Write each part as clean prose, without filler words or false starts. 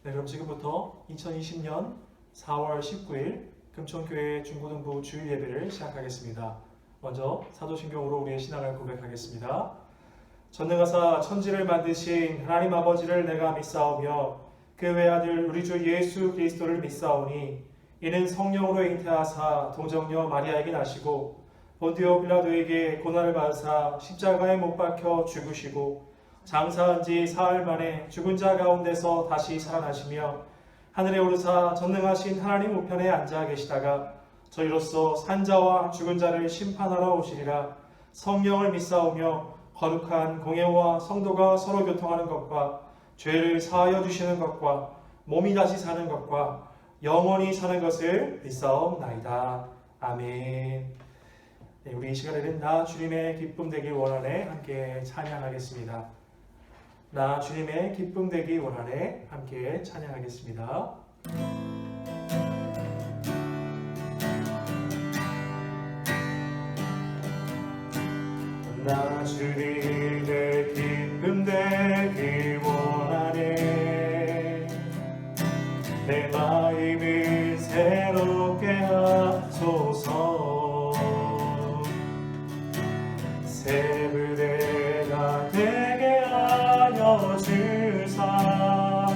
네, 그럼 지금부터 2020년 4월 19일 금천교회 중고등부 주일 예배를 시작하겠습니다. 먼저 사도신경으로 우리의 신앙을 고백하겠습니다. 전능하사 천지를 만드신 하나님 아버지를 내가 믿사오며 그 외아들 우리 주 예수 그리스도를 믿사오니 이는 성령으로 잉태하사 동정녀 마리아에게 나시고 본디오 빌라도에게 고난을 받으사 십자가에 못 박혀 죽으시고 장사한 지 사흘 만에 죽은 자 가운데서 다시 살아나시며 하늘에 오르사 전능하신 하나님 우편에 앉아 계시다가 저희로서 산자와 죽은 자를 심판하러 오시리라. 성령을 믿사오며 거룩한 공예와 성도가 서로 교통하는 것과 죄를 사하여 주시는 것과 몸이 다시 사는 것과 영원히 사는 것을 믿사옵나이다. 아멘. 네, 우리 이 시간에는 나 주님의 기쁨 되길 원하네 함께 찬양하겠습니다. 나 주님의 기쁨 되기 원하네 함께 찬양하겠습니다. 나 주님의 기쁨 되기 원하네 내 마음을 새롭게 하소서 새 무대가 되게 하여 주사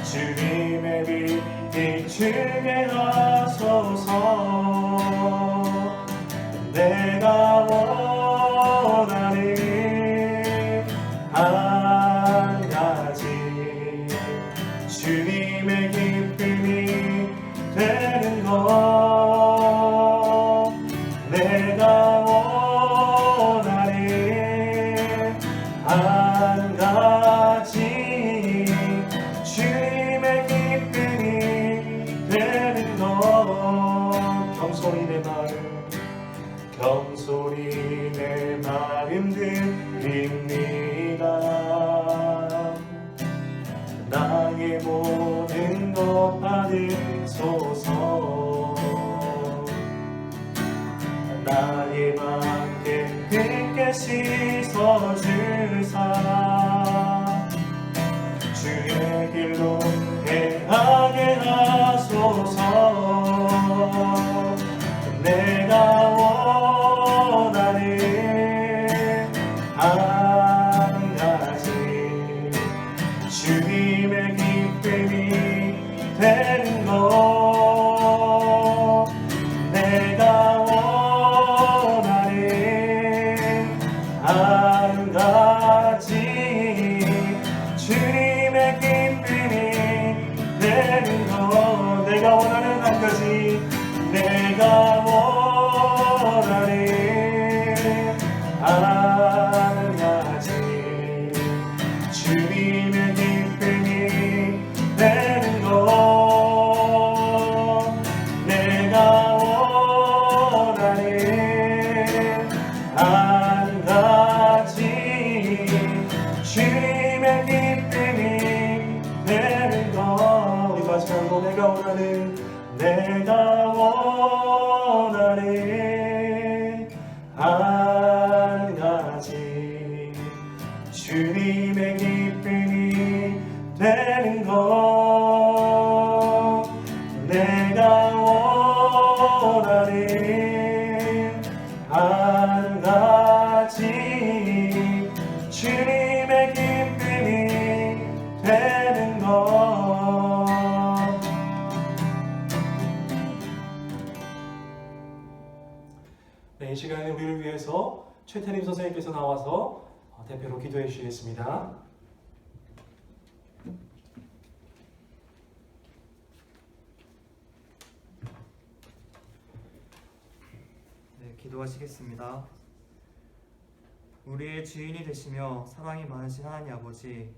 주님의 빛 비추게 하소서 내가 원하는 한 가지 주님의 기쁨이 되는 것 내가 원하는 한 가지 주님의 기쁨이 되는 것 겸손히 내 마음 드립니다. 나의 모든 것 받으소서 나의 맘 깨끗게 씻어주사 주의 길로 행하게 하소서 내가 원하는 한 가지 주님의 기쁨이 되는 것 내가 원하는 한 가지 주님의 기쁨이 되는 것 내가 원하는 한 가지 내가 원하는 한 가지 주님의 기쁨이 되는 것 내가 원하는 한 가지 주님의 기쁨이 되는 것 우리 마지막으로 내가 원하는 한 가지 주님의 기쁨이 되는 것 내가 원하는 한 가지 주님의 기쁨이 되는 것 네, 이 시간에 우리를 위해서 최태림 선생님께서 나와서 대표로 기도해 주시겠습니다. 네, 기도하시겠습니다. 우리의 주인이 되시며 사랑이 많으신 하나님 아버지,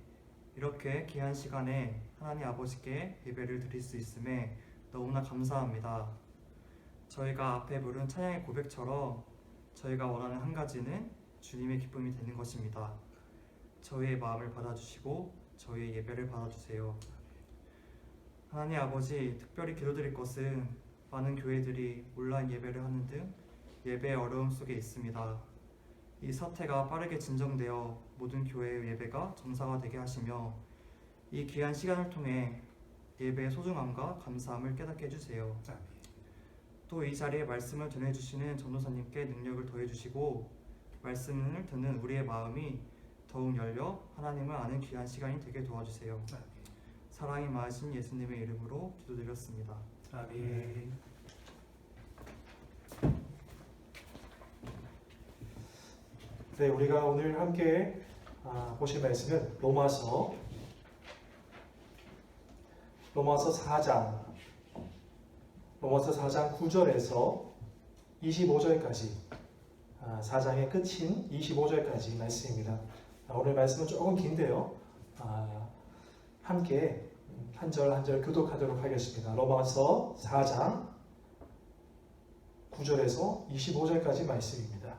이렇게 귀한 시간에 하나님 아버지께 예배를 드릴 수 있음에 너무나 감사합니다. 저희가 앞에 부른 찬양의 고백처럼 저희가 원하는 한 가지는 주님의 기쁨이 되는 것입니다. 저희의 마음을 받아주시고 저희의 예배를 받아주세요. 하나님 아버지, 특별히 기도드릴 것은 많은 교회들이 온라인 예배를 하는 등 예배의 어려움 속에 있습니다. 이 사태가 빠르게 진정되어 모든 교회의 예배가 정상화되게 하시며 이 귀한 시간을 통해 예배의 소중함과 감사함을 깨닫게 해주세요. 또 이 자리에 말씀을 전해주시는 전도사님께 능력을 더해주시고 말씀을 듣는 우리의 마음이 더욱 열려 하나님을 아는 귀한 시간이 되게 도와주세요. 사랑이 많으신 예수님의 이름으로 기도드렸습니다. 아멘. 네, 우리가 오늘 함께 보실 말씀은 로마서 4장 9절에서 25절까지 4장의 끝인 25절까지 말씀입니다. 오늘 말씀은 조금 긴데요. 함께 한 절 한 절 교독하도록 하겠습니다. 로마서 4장 9절에서 25절까지 말씀입니다.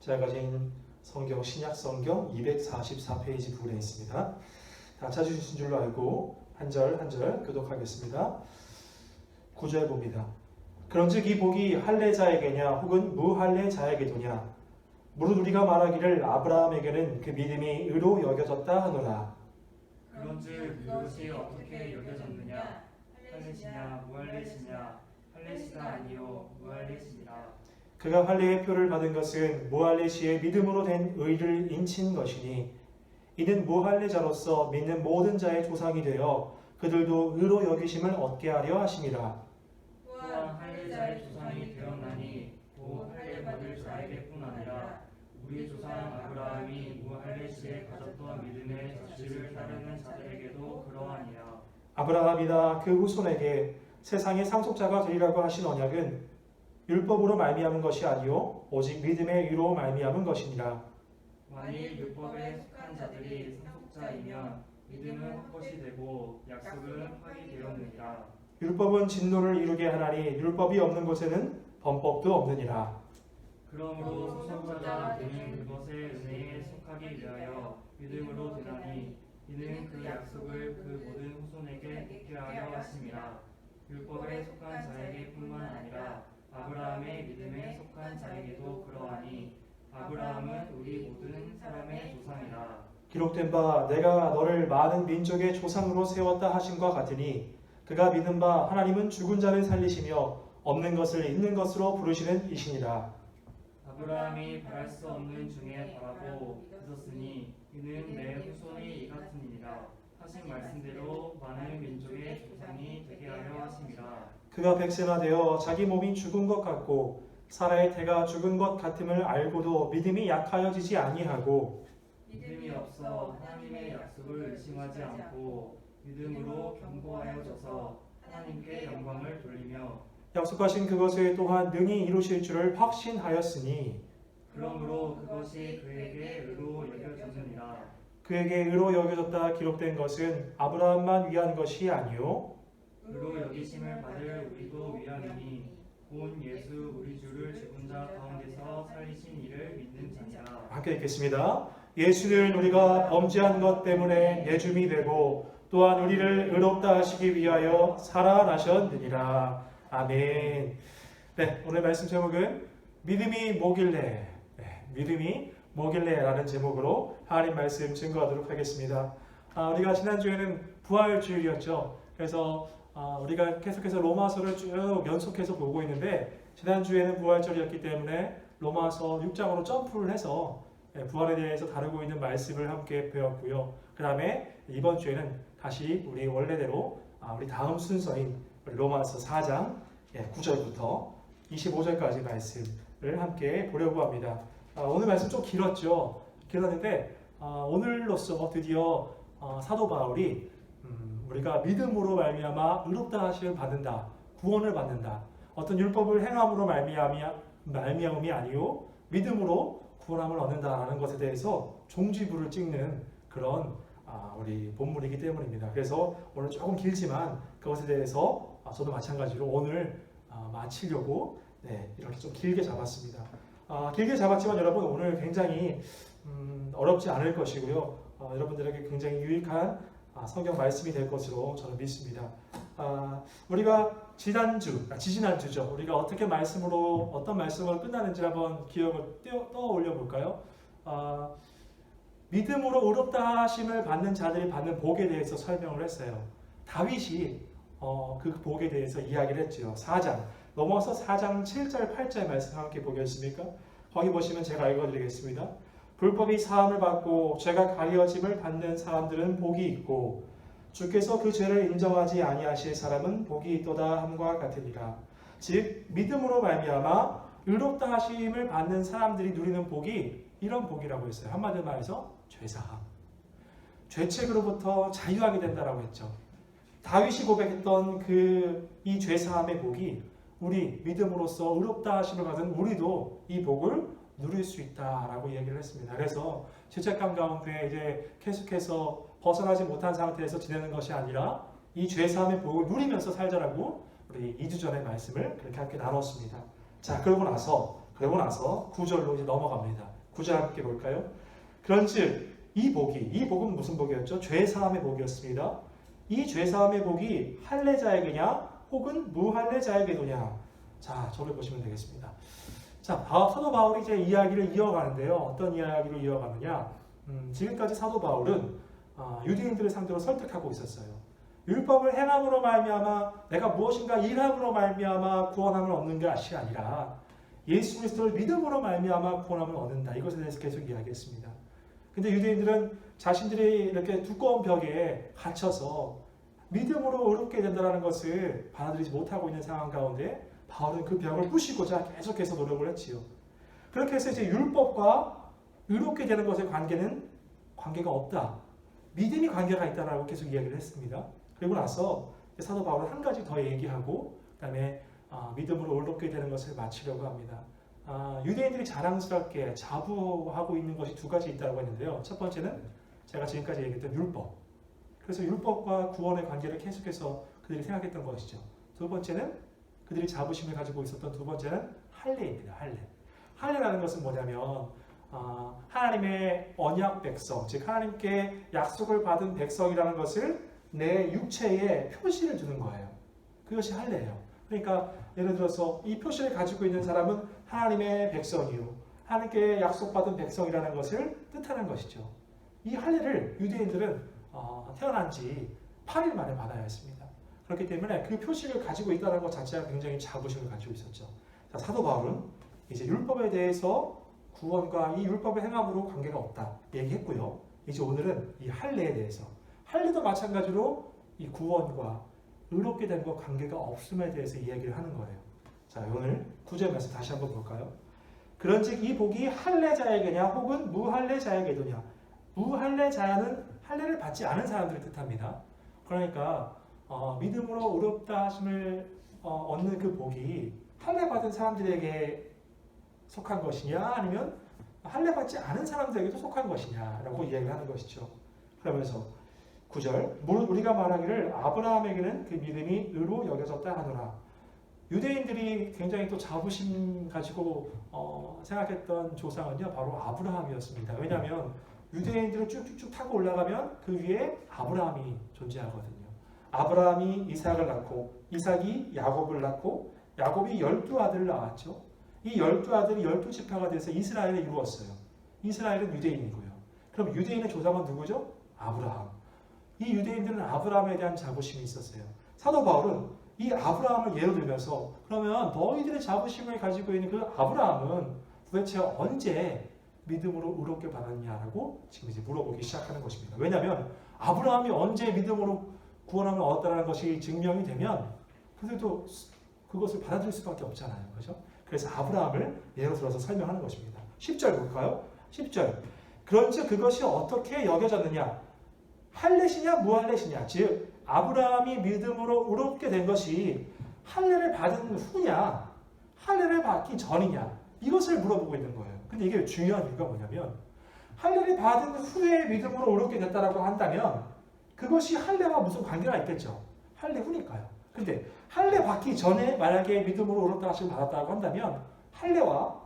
제가 가진 성경 신약 성경 244페이지 부분에 있습니다. 다 찾으신 줄로 알고 한 절 한 절 교독하겠습니다. 9절 봅니다. 그런즉 이 복이 할례자에게냐 혹은 무할례자에게도냐 무릇 우리가 말하기를 아브라함에게는 그 믿음이 의로 여겨졌다 하노라. 그런즉 그것이 어떻게 여겨졌느냐? 할례시냐 무할례시냐? 할례시가 아니요 무할례시니라. 그가 할례의 표를 받은 것은 무할례시의 믿음으로 된 의를 인친 것이니 이는 무할례자로서 믿는 모든 자의 조상이 되어 그들도 의로 여기심을 얻게 하려 하심이라. 또한 할례자의 조상이 되었나니 곧 할례 받을 자에게뿐 아니라 우리 조상 아브라함이 무할례시에 가졌던 믿음의 자취를 따르는 자들에게도 그러하니라. 아브라함이나 그 후손에게 세상의 상속자가 되리라고 하신 언약은 율법으로 말미암은 것이 아니요 오직 믿음의 의로 말미암은 것이니라. 만일 율법에 속한 자들이 상속자이면 믿음은 헛것이 되고 약속은 파기되었느니라. 율법은 진노를 이루게 하나니 율법이 없는 곳에는 범법도 없느니라. 그러므로 상속자가 되는 그것의 은혜에 속하기 위하여 믿음으로 되나니 이는 그 약속을 그 모든 후손에게 있게 하려 하심이라. 율법에 속한 자에게뿐만 아니라 아브라함의 믿음에 속한 자에게도 그러하니 아브라함은 우리 모든 사람의 조상이라. 기록된 바 내가 너를 많은 민족의 조상으로 세웠다 하심과 같으니 그가 믿는 바 하나님은 죽은 자를 살리시며 없는 것을 있는 것으로 부르시는 이시니라. 아브라함이 바랄 수 없는 중에 바라고 믿었으니 이는 내 후손이 이 같으니라 하신 말씀대로 많은 민족의 조상이 되게 하려 하심이라. 그가 백세나 되어 자기 몸이 죽은 것 같고 사라의 태가 죽은 것 같음을 알고도 믿음이 약하여지지 아니하고 믿음이 없어 하나님의 약속을 의심하지 않고 믿음으로 견고하여져서 하나님께 영광을 돌리며 약속하신 그것을 또한 능히 이루실 줄을 확신하였으니 그러므로 그것이 그에게 의로 여겨졌느니라. 그에게 의로 여겨졌다 기록된 것은 아브라함만 위한 것이 아니요 의로 여기심을 받을 우리도 위함이니 곧 예수 우리 주를 죽은 자 가운데서 살리신 이를 믿는 자니라. 함께 읽겠습니다. 예수는 우리가 범죄한 것 때문에 내줌이 되고 또한 우리를 의롭다 하시기 위하여 살아나셨느니라. 아멘. 네, 오늘 말씀 제목은 믿음이 뭐길래 믿음이 뭐길래라는 제목으로 하나님 말씀 증거하도록 하겠습니다. 우리가 지난주에는 부활주일이었죠. 그래서 우리가 계속해서 로마서를 쭉 연속해서 보고 있는데 지난주에는 부활절이었기 때문에 로마서 6장으로 점프를 해서 부활에 대해서 다루고 있는 말씀을 함께 배웠고요. 그 다음에 이번 주에는 다시 우리 원래대로 우리 다음 순서인 로마서 4장 9절부터 25절까지 말씀을 함께 보려고 합니다. 오늘 말씀 좀 길었죠. 길었는데 오늘로써 드디어 사도 바울이 우리가 믿음으로 말미암아 의롭다 하심을 받는다, 구원을 받는다. 어떤 율법을 행함으로 말미암음이 아니요 믿음으로 구원함을 얻는다라는 것에 대해서 종지부를 찍는 그런 우리 본문이기 때문입니다. 그래서 오늘 조금 길지만 그것에 대해서 저도 마찬가지로 오늘 마치려고 이렇게 좀 길게 잡았습니다. 길게 잡았지만 여러분 오늘 굉장히 어렵지 않을 것이고요. 여러분들에게 굉장히 유익한 성경 말씀이 될 것으로 저는 믿습니다. 우리가 지지난주죠. 우리가 어떻게 어떤 말씀으로 끝나는지 한번 기억을 떠올려 볼까요? 믿음으로 의롭다 하심을 받는 자들이 받는 복에 대해서 설명을 했어요. 다윗이 그 복에 대해서 이야기를 했죠. 4장 넘어서 4장 7절 8절 말씀 함께 보겠습니까? 거기 보시면 제가 읽어드리겠습니다. 불법이 사함을 받고 죄가 가려짐을 받는 사람들은 복이 있고 주께서 그 죄를 인정하지 아니하실 사람은 복이 있도다 함과 같으니라. 즉 믿음으로 말미암아 의롭다 하심을 받는 사람들이 누리는 복이 이런 복이라고 했어요. 한마디로 말해서 죄사함, 죄책으로부터 자유하게 된다라고 했죠. 다윗이 고백했던 이 죄사함의 복이 우리 믿음으로써 의롭다 하심을 받은 우리도 이 복을 누릴 수 있다라고 얘기를 했습니다. 그래서 죄책감 가운데 이제 계속해서 벗어나지 못한 상태에서 지내는 것이 아니라 이 죄사함의 복을 누리면서 살자라고 우리 2주 전에 말씀을 그렇게 함께 나눴습니다. 자, 그러고 나서 9절로 이제 넘어갑니다. 9절 함께 볼까요? 그런즉 이 복은 무슨 복이었죠? 죄사함의 복이었습니다. 이 죄사함의 복이 할례자에게냐 혹은 무할례자에게도냐? 자, 저를 보시면 되겠습니다. 자, 사도 바울이 이제 이야기를 이어가는데요. 어떤 이야기로 이어가느냐? 지금까지 사도 바울은 유대인들을 상대로 설득하고 있었어요. 율법을 행함으로 말미암아 내가 무엇인가 일함으로 말미암아 구원함을 얻는 것이 아니라 예수 그리스도를 믿음으로 말미암아 구원함을 얻는다. 이것에 대해서 계속 이야기했습니다. 근데 유대인들은 자신들이 이렇게 두꺼운 벽에 갇혀서 믿음으로 의롭게 된다는 것을 받아들이지 못하고 있는 상황 가운데 바울은 그 벽을 부시고자 계속해서 노력을 했지요. 그렇게 해서 이제 율법과 의롭게 되는 것의 관계가 없다. 믿음이 관계가 있다라고 계속 이야기를 했습니다. 그리고 나서 사도 바울은 한 가지 더 얘기하고 그다음에 믿음으로 의롭게 되는 것을 마치려고 합니다. 유대인들이 자랑스럽게 자부하고 있는 것이 두 가지 있다고 했는데요. 첫 번째는 제가 지금까지 얘기했던 율법. 그래서 율법과 구원의 관계를 계속해서 그들이 생각했던 것이죠. 두 번째는 그들이 자부심을 가지고 있었던 두 번째는 할례입니다. 할례라는 것은 뭐냐면 하나님의 언약 백성, 즉 하나님께 약속을 받은 백성이라는 것을 내 육체에 표시를 두는 거예요. 그것이 할례예요. 그러니까 예를 들어서 이 표시를 가지고 있는 사람은 하나님의 백성이요, 하나님께 약속받은 백성이라는 것을 뜻하는 것이죠. 이 할례를 유대인들은 태어난 지 8일 만에 받아야 했습니다. 그렇기 때문에 그 표식을 가지고 있다는 것 자체가 굉장히 자부심을 가지고 있었죠. 자, 사도 바울은 이제 율법에 대해서 구원과 이 율법의 행함으로 관계가 없다 얘기했고요. 이제 오늘은 이 할례에 대해서, 할례도 마찬가지로 이 구원과 의롭게 된 것 관계가 없음에 대해서 이야기를 하는 거예요. 자, 오늘 9절 말씀 다시 한번 볼까요? 그런즉 이 복이 할례자에게냐 혹은 무할례자에게도냐? 무할례자는 할례를 받지 않은 사람들을 뜻합니다. 그러니까 믿음으로 의롭다 하심을 얻는 그 복이 할례 받은 사람들에게 속한 것이냐 아니면 할례 받지 않은 사람들에게도 속한 것이냐라고 이야기를 하는 것이죠. 그러면서 9절 우리가 말하기를 아브라함에게는 그 믿음이 의로 여겨졌다 하노라. 유대인들이 굉장히 또 자부심 가지고 생각했던 조상은요 바로 아브라함이었습니다. 왜냐하면 유대인들을 쭉쭉쭉 타고 올라가면 그 위에 아브라함이 존재하거든요. 아브라함이 이삭을 낳고 이삭이 야곱을 낳고 야곱이 12아들을 낳았죠. 이 12아들이 12지파가 돼서 이스라엘을 이루었어요. 이스라엘은 유대인이고요. 그럼 유대인의 조상은 누구죠? 아브라함. 이 유대인들은 아브라함에 대한 자부심이 있었어요. 사도 바울은 이 아브라함을 예로 들면서 그러면 너희들의 자부심을 가지고 있는 그 아브라함은 도대체 언제 믿음으로 의롭게 받았냐라고 지금 이제 물어보기 시작하는 것입니다. 왜냐하면 아브라함이 언제 믿음으로 구원함을 얻었다는 것이 증명이 되면 그들도 그것을 받아들일 수밖에 없잖아요. 그렇죠? 그래서 아브라함을 예로 들어서 설명하는 것입니다. 10절 볼까요? 10절. 그런즉 그것이 어떻게 여겨졌느냐? 할례시냐 무할례시냐? 즉 아브라함이 믿음으로 의롭게 된 것이 할례를 받은 후냐? 할례를 받기 전이냐? 이것을 물어보고 있는 거예요. 근데 이게 중요한 이유가 뭐냐면 할례를 받은 후에 믿음으로 의롭게 됐다라고 한다면 그것이 할례와 무슨 관계가 있겠죠? 할례 후니까요. 근데 할례 받기 전에 만약에 믿음으로 의롭다 하심을 받았다고 한다면 할례와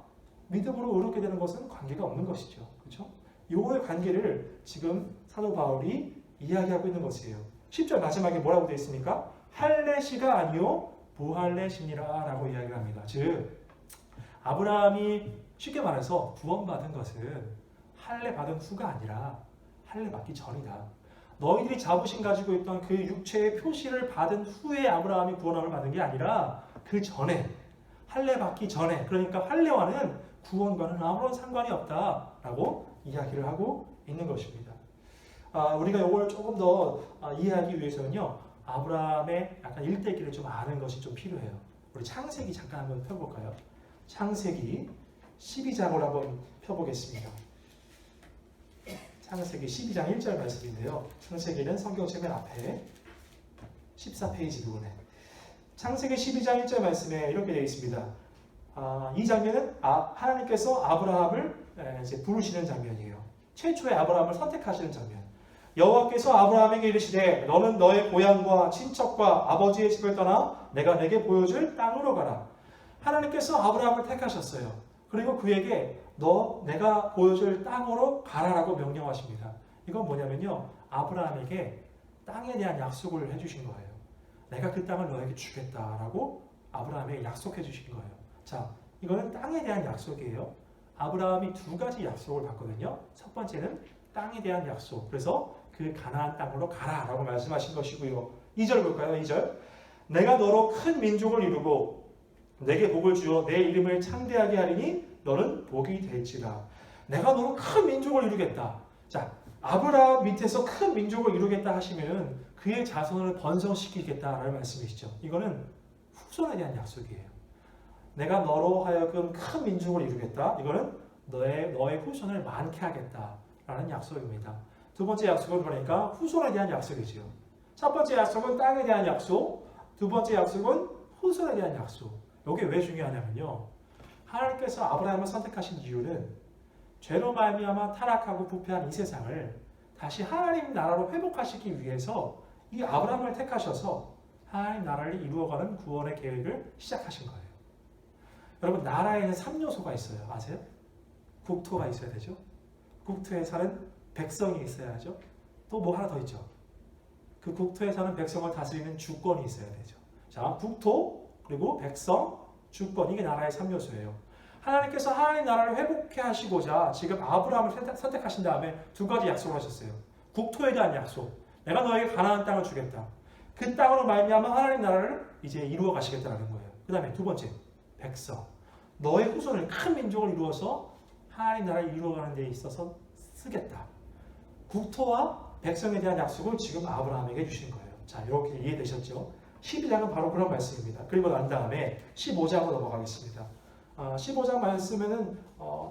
믿음으로 의롭게 되는 것은 관계가 없는 것이죠. 그렇죠? 요거의 관계를 지금 사도 바울이 이야기하고 있는 것이에요. 10절 마지막에 뭐라고 되어 있습니까? 할례시가 아니요 무할례시니라 라고 이야기를 합니다. 즉 아브라함이 쉽게 말해서 구원받은 것은 할례 받은 후가 아니라 할례 받기 전이다. 너희들이 자부심 가지고 있던 그 육체의 표시를 받은 후에 아브라함이 구원함을 받은 게 아니라 그 전에, 할례 받기 전에, 그러니까 할례와는 구원과는 아무런 상관이 없다라고 이야기를 하고 있는 것입니다. 우리가 이걸 조금 더 이해하기 위해서는요, 아브라함의 약간 일대기를 좀 아는 것이 좀 필요해요. 우리 창세기 잠깐 한번 펴볼까요? 창세기 12장을 한번 펴보겠습니다. 창세기 12장 1절 말씀인데요. 창세기는 성경책 맨 앞에 14페이지 부분에 창세기 12장 1절 말씀에 이렇게 되어 있습니다. 이 장면은 하나님께서 아브라함을 이제 부르시는 장면이에요. 최초의 아브라함을 선택하시는 장면. 여호와께서 아브라함에게 이르시되 너는 너의 고향과 친척과 아버지의 집을 떠나 내가 내게 보여줄 땅으로 가라. 하나님께서 아브라함을 택하셨어요. 그리고 그에게 내가 보여줄 땅으로 가라라고 명령하십니다. 이건 뭐냐면요, 아브라함에게 땅에 대한 약속을 해주신 거예요. 내가 그 땅을 너에게 주겠다라고 아브라함에게 약속해 주신 거예요. 자, 이거는 땅에 대한 약속이에요. 아브라함이 두 가지 약속을 받거든요. 첫 번째는 땅에 대한 약속. 그래서 그 가나안 땅으로 가라라고 말씀하신 것이고요. 2절 볼까요? 2절. 내가 너로 큰 민족을 이루고 내게 복을 주어 내 이름을 창대하게 하리니 너는 복이 될지라. 내가 너로 큰 민족을 이루겠다. 자, 아브라함 밑에서 큰 민족을 이루겠다 하시면 그의 자손을 번성시키겠다라는 말씀이시죠. 이거는 후손에 대한 약속이에요. 내가 너로 하여금 큰 민족을 이루겠다. 이거는 너의 후손을 많게 하겠다라는 약속입니다. 두 번째 약속은 그러니까 후손에 대한 약속이지요. 첫 번째 약속은 땅에 대한 약속, 두 번째 약속은 후손에 대한 약속. 이게 왜 중요하냐면요, 하나님께서 아브라함을 선택하신 이유는 죄로 말미암아 타락하고 부패한 이 세상을 다시 하나님 나라로 회복하시기 위해서 이 아브라함을 택하셔서 하나님 나라를 이루어가는 구원의 계획을 시작하신 거예요. 여러분, 나라에는 3요소가 있어요. 아세요? 국토가 있어야 되죠. 국토에 사는 백성이 있어야죠. 또 뭐 하나 더 있죠. 그 국토에 사는 백성을 다스리는 주권이 있어야 되죠. 자, 국토, 그리고 백성, 주권, 이게 나라의 3요소예요. 하나님께서 하나님 나라를 회복해 하시고자 지금 아브라함을 선택하신 다음에 두 가지 약속을 하셨어요. 국토에 대한 약속. 내가 너에게 가나안 땅을 주겠다. 그 땅으로 말미암아 하나님 나라를 이제 이루어 가시겠다는 거예요. 그 다음에 두 번째, 백성. 너의 후손을 큰 민족을 이루어서 하나님 나라를 이루어가는 데 있어서 쓰겠다. 국토와 백성에 대한 약속을 지금 아브라함에게 해주신 거예요. 자, 이렇게 이해되셨죠? 12장은 바로 그런 말씀입니다. 그리고 난 다음에 15장으로 넘어가겠습니다. 15장 말씀에는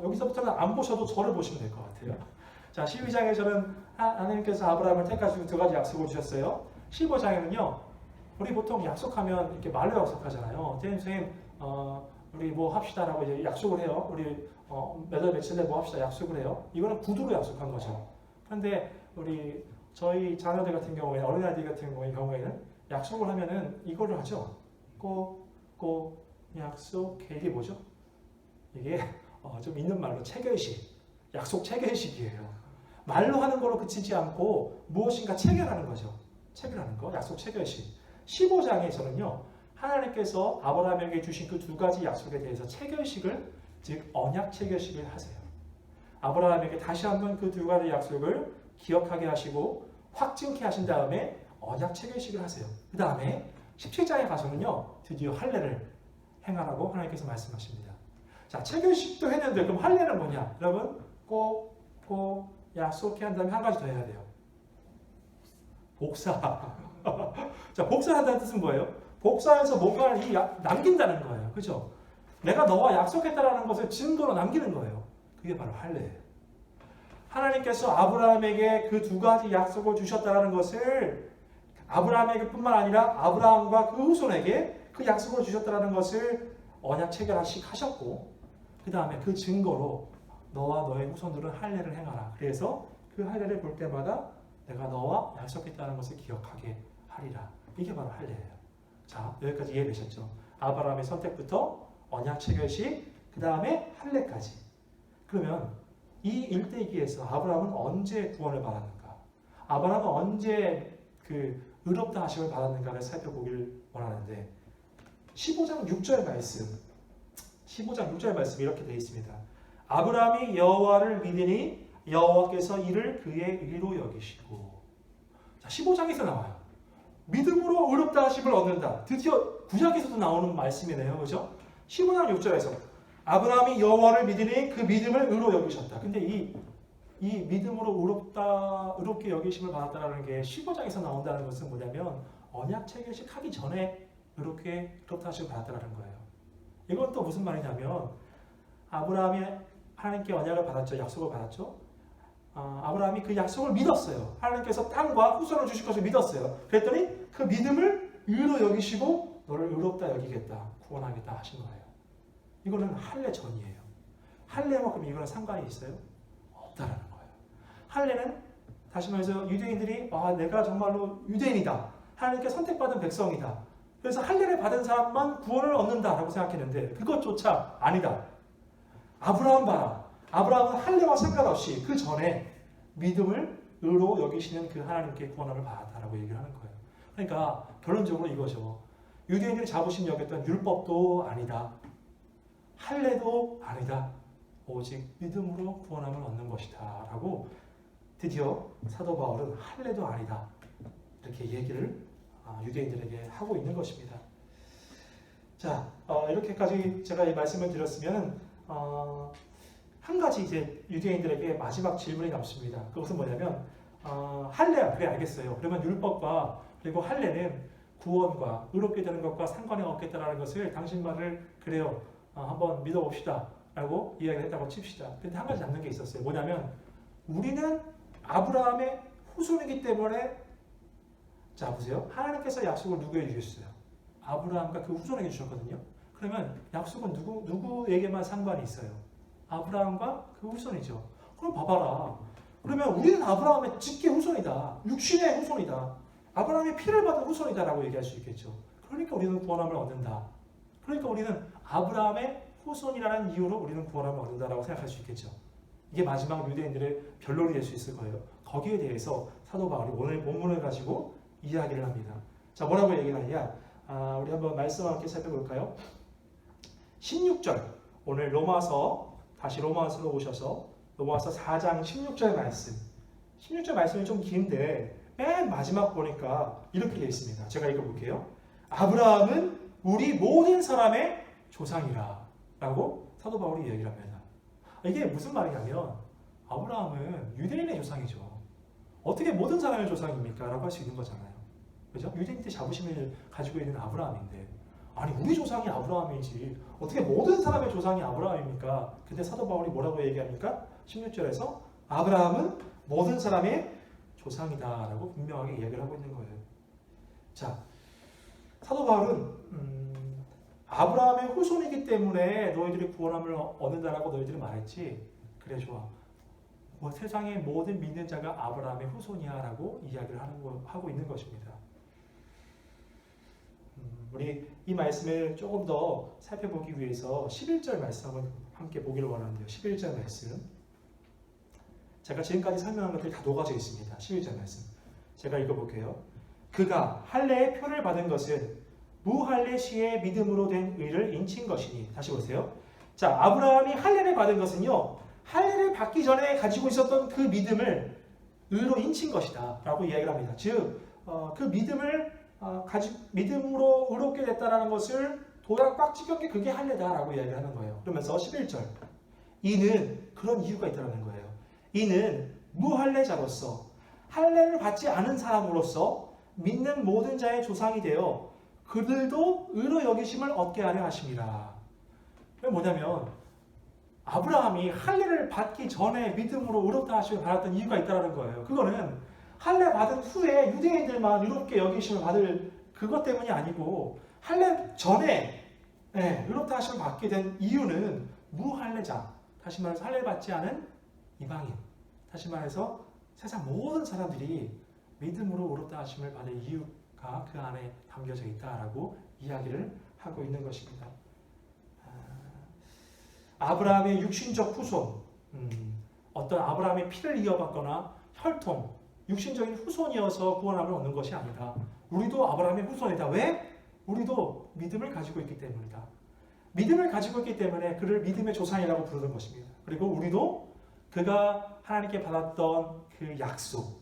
여기서부터는 안 보셔도 저를 보시면 될 것 같아요. 자, 12장에서는 하나님께서 아브라함을 택하시고 두 가지 약속을 주셨어요. 15장에는요, 우리 보통 약속하면 이렇게 말로 약속하잖아요. 선생님, 우리 뭐 합시다라고 이제 약속을 해요. 우리 몇 월 며칠 내에 뭐 합시다 약속을 해요. 이거는 구두로 약속한 거죠. 그런데 저희 자녀들 같은 경우에, 어린아이들 같은 경우에는 약속을 하면은 이거를 하죠. 꼭 약속해. 이게 뭐죠? 이게 좀 있는 말로 체결식, 약속 체결식이에요. 말로 하는 거로 그치지 않고 무엇인가 체결하는 거죠. 체결하는 거, 약속 체결식. 15장에서는요, 하나님께서 아브라함에게 주신 그 두 가지 약속에 대해서 체결식을, 즉 언약 체결식을 하세요. 아브라함에게 다시 한번 그 두 가지 약속을 기억하게 하시고 확증케 하신 다음에 언약 체결식을 하세요. 그 다음에 17장에 가서는요, 드디어 할례를 행하라고 하나님께서 말씀하십니다. 자, 체결식도 했는데 그럼 할례는 뭐냐? 여러분, 꼭 약속케 한 다음에 한 가지 더 해야 돼요. 복사. 자, 복사한다는 뜻은 뭐예요? 복사해서 뭔가를 남긴다는 거예요. 그죠? 내가 너와 약속했다라는 것을 증거로 남기는 거예요. 그게 바로 할례예요. 하나님께서 아브라함에게 그 두 가지 약속을 주셨다는 것을 아브라함에게 뿐만 아니라 아브라함과 그 후손에게 그 약속을 주셨다는 것을 언약 체결하셨고, 그 다음에 그 증거로 너와 너의 후손들은 할례를 행하라. 그래서 그 할례를 볼 때마다 내가 너와 약속했다는 것을 기억하게 하리라. 이게 바로 할례예요. 자, 여기까지 이해되셨죠? 아브라함의 선택부터 언약 체결식, 그 다음에 할례까지. 그러면 이 일대기에서 아브라함은 언제 구원을 받았는가? 아브라함은 언제 그 의롭다 하심을 받았는가를 살펴보길 원하는데, 15장 6절 말씀, 15장 6절 말씀이 이렇게 되어 있습니다. 아브라함이 여호와를 믿으니 여호와께서 이를 그의 의로 여기시고. 자, 15장에서 나와요. 믿음으로 의롭다 하심을 얻는다. 드디어 구약에서도 나오는 말씀이네요. 그죠? 15장 6절에서 아브라함이 여호와를 믿으니 그 믿음을 의로 여기셨다. 근데 이 믿음으로 의롭게 여기심을 받았다는 게 15장에서 나온다는 것은 뭐냐면 언약 체결식 하기 전에 의롭다 하심을 받았다는 거예요. 이건 또 무슨 말이냐면 아브라함이 하나님께 언약을 받았죠. 약속을 받았죠. 아브라함이 그 약속을 믿었어요. 하나님께서 땅과 후손을 주실 것을 믿었어요. 그랬더니 그 믿음을 의로 여기시고 너를 의롭다 여기겠다, 구원하겠다 하신 거예요. 이거는 할례 전이에요. 할례와 그럼 이거는 상관이 있어요? 없다라는 거예요. 할례는 다시 말해서 유대인들이 내가 정말로 유대인이다. 하나님께 선택받은 백성이다. 그래서 할례를 받은 사람만 구원을 얻는다라고 생각했는데 그것조차 아니다. 아브라함 봐라. 아브라함은 할례와 상관없이 그 전에 믿음을 의로 여기시는 그 하나님께 구원함을 받았다라고 얘기를 하는 거예요. 그러니까 결론적으로 이거죠. 유대인들이 자부심 여겼던 율법도 아니다. 할례도 아니다. 오직 믿음으로 구원함을 얻는 것이다. 라고 드디어 사도 바울은 할례도 아니다. 이렇게 얘기를 유대인들에게 하고 있는 것입니다. 자, 이렇게까지 제가 이 말씀을 드렸으면 한 가지 이제 유대인들에게 마지막 질문이 남습니다. 그것은 뭐냐면 할례야, 그래 알겠어요. 그러면 율법과 그리고 할례는 구원과 의롭게 되는 것과 상관이 없겠다라는 것을 당신 말을 그래요. 한번 믿어봅시다. 라고 이야기를 했다고 칩시다. 근데 한 가지 남는 게 있었어요. 뭐냐면 우리는 아브라함의 후손이기 때문에 자 보세요. 하나님께서 약속을 누구에게 주셨어요? 아브라함과 그 후손에게 주셨거든요. 그러면 약속은 누구에게만 상관이 있어요? 아브라함과 그 후손이죠. 그럼 봐봐라. 그러면 우리는 아브라함의 직계 후손이다. 육신의 후손이다. 아브라함의 피를 받은 후손이다라고 얘기할 수 있겠죠. 그러니까 우리는 구원함을 얻는다. 그러니까 우리는 아브라함의 후손이라는 이유로 우리는 구원함을 얻는다라고 생각할 수 있겠죠. 이게 마지막 유대인들의 변론이 될 수 있을 거예요. 거기에 대해서 사도 바울이 오늘 본문을 가지고 이야기를 합니다. 자, 뭐라고 얘기를 하냐? 우리 한번 말씀을 함께 살펴볼까요? 16절. 오늘 다시 로마서로 오셔서 로마서 4장 16절 말씀. 16절 말씀이 좀 긴데 맨 마지막 보니까 이렇게 되어 있습니다. 제가 읽어볼게요. 아브라함은 우리 모든 사람의 조상이라 라고 사도 바울이 얘기를 합니다. 이게 무슨 말이냐면 아브라함은 유대인의 조상이죠. 어떻게 모든 사람의 조상입니까? 라고 할 수 있는 거잖아요. 그죠? 유대인들 자부심을 가지고 있는 아브라함인데 아니 우리 조상이 아브라함이지 어떻게 모든 사람의 조상이 아브라함입니까? 근데 사도 바울이 뭐라고 얘기합니까? 16절에서 아브라함은 모든 사람의 조상이다 라고 분명하게 이야기를 하고 있는 거예요. 자, 사도 바울은 아브라함의 후손이기 때문에 너희들이 구원함을 얻는다라고 너희들이 말했지. 그래 좋아. 세상의 모든 믿는 자가 아브라함의 후손이야 라고 이야기를 하고 있는 것입니다. 우리 이 말씀을 조금 더 살펴보기 위해서 11절 말씀 한번 함께 보기를 원하는데요. 11절 말씀. 제가 지금까지 설명한 것들이 다 녹아져 있습니다. 11절 말씀. 제가 읽어볼게요. 그가 할례의 표를 받은 것은 무할례 시에 믿음으로 된 의를 인친 것이니. 다시 보세요. 자, 아브라함이 할례를 받은 것은요. 할례를 받기 전에 가지고 있었던 그 믿음을 의로 인친 것이다 라고 이야기를 합니다. 즉, 그 믿음을 믿음으로 의롭게 됐다라는 것을 도약 꽉 찍은 게 그게 할례다라고 이야기를 하는 거예요. 그러면서 11절. 이는 그런 이유가 있다는 거예요. 이는 무할례자로서 할례를 받지 않은 사람으로서 믿는 모든 자의 조상이 되어 그들도 의로 여기심을 얻게 하려 하심이라. 그게 뭐냐면 아브라함이 할례를 받기 전에 믿음으로 의롭다 하심을 받았던 이유가 있다는 거예요. 그거는 할례 받은 후에 유대인들만 의롭게 여기심을 받을 그것 때문이 아니고 할례 전에 의롭다 하심을 받게 된 이유는 무할례자, 다시 말해서 할례를 받지 않은 이방인, 다시 말해서 세상 모든 사람들이 믿음으로 의롭다 하심을 받을 이유가 그 안에 담겨져 있다라고 이야기를 하고 있는 것입니다. 아브라함의 육신적 후손, 어떤 아브라함의 피를 이어받거나 혈통, 육신적인 후손이어서 구원함을 얻는 것이 아니다. 우리도 아브라함의 후손이다. 왜? 우리도 믿음을 가지고 있기 때문이다. 믿음을 가지고 있기 때문에 그를 믿음의 조상이라고 부르는 것입니다. 그리고 우리도 그가 하나님께 받았던 그 약속,